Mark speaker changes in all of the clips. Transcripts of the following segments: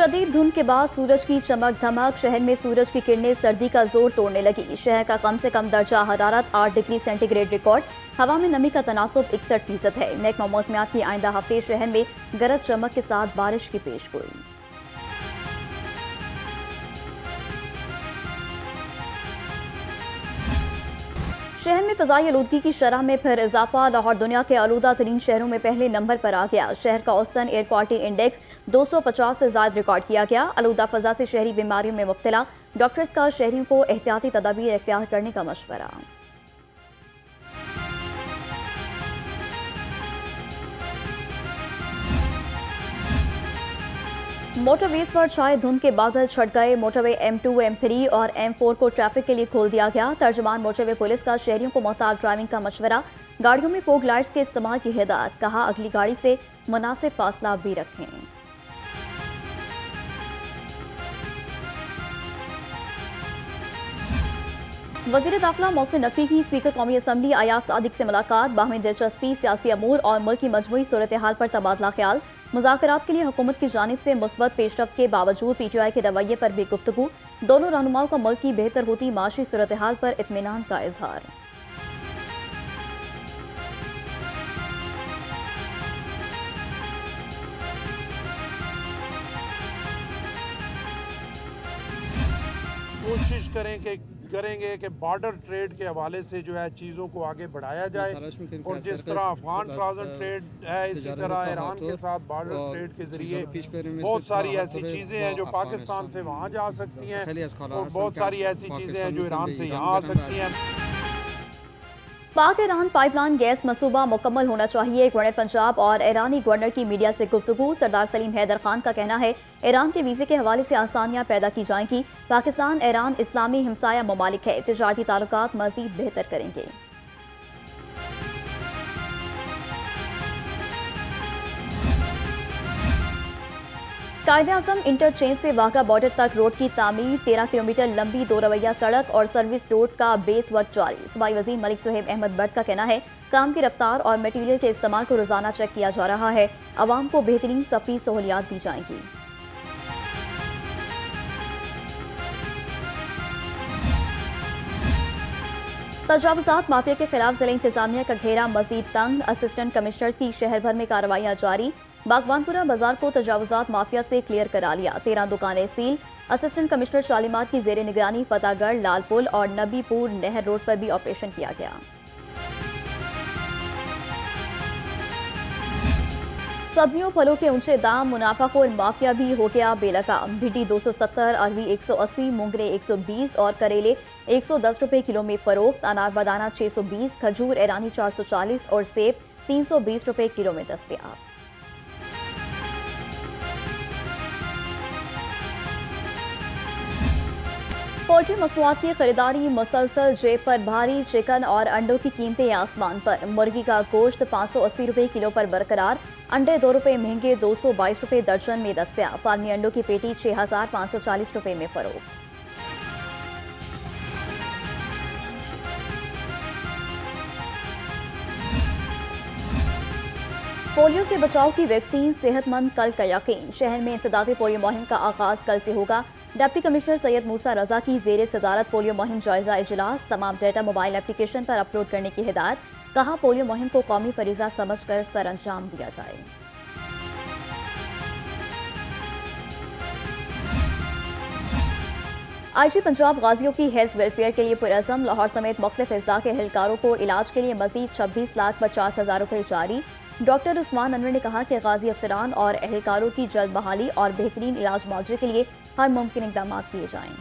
Speaker 1: شدید دھند کے بعد سورج کی چمک دھمک، شہر میں سورج کی کرنیں سردی کا زور توڑنے لگی۔ شہر کا کم سے کم درجہ حرارت 8 ڈگری سینٹی گریڈ ریکارڈ۔ ہوا میں نمی کا تناسب 61% ہے۔ محکمہ موسمیات کی آئندہ ہفتے شہر میں گرج چمک کے ساتھ بارش کی پیش گوئی۔ شہر میں فضائی آلودگی کی شرح میں پھر اضافہ، لاہور دنیا کے آلودہ ترین شہروں میں پہلے نمبر پر آ گیا۔ شہر کا اوسطن ایئر کوالٹی انڈیکس 250 سے زائد ریکارڈ کیا گیا۔ آلودہ فضا سے شہری بیماریوں میں مبتلا، ڈاکٹرز کا شہریوں کو احتیاطی تدابیر اختیار کرنے کا مشورہ۔ موٹر ویز پر چھائے دھند کے بادل چھٹ گئے۔ موٹر وے M2، M3 اور M4 کو ٹریفک کے لیے کھول دیا گیا۔ ترجمان موٹر وے پولیس کا شہریوں کو محتاط ڈرائیونگ کا مشورہ، گاڑیوں میں فوگ لائٹس کے استعمال کی ہدایت، کہا اگلی گاڑی سے مناسب فاصلہ بھی رکھیں۔ وزیر داخلہ محسن نقوی کی اسپیکر قومی اسمبلی ایاز صادق سے ملاقات، باہمی دلچسپی، سیاسی امور اور ملک کی مجموعی صورتحال پر تبادلہ خیال۔ مذاکرات کے لیے حکومت کی جانب سے مثبت پیش رفت کے باوجود پی ٹی آئی کے رویے پر بھی گفتگو، دونوں رہنماؤں کا ملک کی بہتر ہوتی معاشی صورتحال پر اطمینان کا اظہار۔
Speaker 2: کوشش کریں گے کہ بارڈر ٹریڈ کے حوالے سے جو ہے چیزوں کو آگے بڑھایا جائے، اور جس طرح افغان ٹرانزٹ ٹریڈ ہے اسی طرح ایران کے ساتھ بارڈر ٹریڈ کے ذریعے بہت ساری ایسی چیزیں ہیں جو پاکستان سے وہاں جا سکتی ہیں، اور بہت ساری ایسی چیزیں ہیں جو ایران سے یہاں آ سکتی ہیں۔
Speaker 1: پاک ایران پائپ لائن گیس منصوبہ مکمل ہونا چاہیے، گورنر پنجاب اور ایرانی گورنر کی میڈیا سے گفتگو۔ سردار سلیم حیدر خان کا کہنا ہے ایران کے ویزے کے حوالے سے آسانیاں پیدا کی جائیں گی۔ پاکستان ایران اسلامی ہمسایہ ممالک ہے، تجارتی تعلقات مزید بہتر کریں گے۔ قائد اعظم انٹرچینج سے واہگہ بارڈر تک روڈ کی تعمیر، 13 کلومیٹر لمبی دو رویہ سڑک اور سروس روڈ کا بیس ورک جاری۔ صوبائی وزیر ملک صہیب احمد بٹ کا کہنا ہے کام کی رفتار اور میٹیریل کے استعمال کو روزانہ چیک کیا جا رہا ہے، عوام کو بہترین سفری سہولیات دی جائیں گی۔ تجاوزات مافیا کے خلاف ضلع انتظامیہ کا گھیرا مزید تنگ، اسسٹنٹ کمشنرز کی شہر بھر میں کارروائیاں جاری۔ باغبان پورہ بازار کو تجاوزات مافیا سے کلیئر کرا لیا، 13 دکانیں سیل۔ اسسٹنٹ کمشنر شالیمار کی زیر نگرانی فتح گڑھ، لال پل اور نبی پور نہر روڈ پر بھی آپریشن کیا گیا۔ سبزیوں پھلوں کے اونچے دام، منافع خور مافیا بھی ہو گیا بے لگام۔ بھنڈی 270، اروی 180، مونگرے 120 اور کریلے 110 روپے کلو میں فروخت۔ انار بدانہ 620، کھجور ایرانی 440 اور سیب 320 روپے کلو میں دستیاب۔ پولٹری مصنوعات کی خریداری مسلسل، جیب پر بھاری۔ چکن اور انڈوں کی قیمتیں آسمان پر، مرغی کا گوشت 580 روپے کلو پر برقرار، انڈے 2 روپے مہنگے 222 روپے درجن میں دستیاب۔ فارمی انڈوں کی پیٹی 6540 روپے میں فروخت۔ پولیو سے بچاؤ کی ویکسین، صحت مند کل کا یقین۔ شہر میں انسداد پولیو مہم کا آغاز کل سے ہوگا۔ ڈپٹی کمشنر سید موسیٰ رضا کی زیر صدارت پولیو مہم جائزہ اجلاس، تمام ڈیٹا موبائل اپلیکیشن پر اپلوڈ کرنے کی ہدایت، کہا پولیو مہم کو قومی فریضہ سمجھ کر سر انجام دیا جائے۔ آئی جی پنجاب غازیوں کی ہیلتھ ویلفیئر کے لیے پرعزم، لاہور سمیت مختلف اضلاع کے اہلکاروں کو علاج کے لیے مزید 26,50,000 روپے جاری۔ ڈاکٹر عثمان انور نے کہا کہ غازی افسران اور اہلکاروں کی جلد بحالی اور بہترین علاج معالجے کے لیے ہر ممکن اقدامات کیے جائیں۔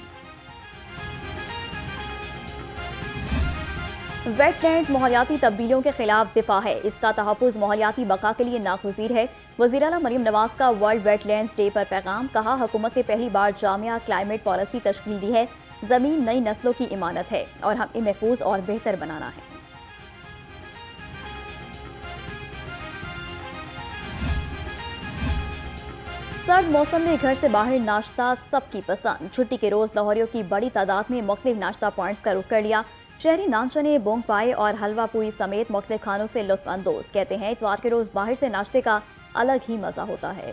Speaker 1: ویٹ لینڈز ماحولیاتی تبدیلیوں کے خلاف دفاع ہے، اس کا تحفظ ماحولیاتی بقا کے لیے ناگزیر ہے۔ وزیر اعلیٰ مریم نواز کا ورلڈ ویٹ لینڈز ڈے پر پیغام، کہا حکومت نے پہلی بار جامعہ کلائمیٹ پالیسی تشکیل دی ہے، زمین نئی نسلوں کی امانت ہے اور ہمیں محفوظ اور بہتر بنانا ہے۔ سرد موسم میں گھر سے باہر ناشتہ سب کی پسند، چھٹی کے روز لاہوریوں کی بڑی تعداد میں مختلف ناشتہ پوائنٹس کا رخ کر لیا۔ شہری نان چنے، بونگ پائے اور حلوہ پوری سمیت مختلف کھانوں سے لطف اندوز، کہتے ہیں اتوار کے روز باہر سے ناشتے کا الگ ہی مزہ ہوتا ہے۔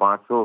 Speaker 3: 500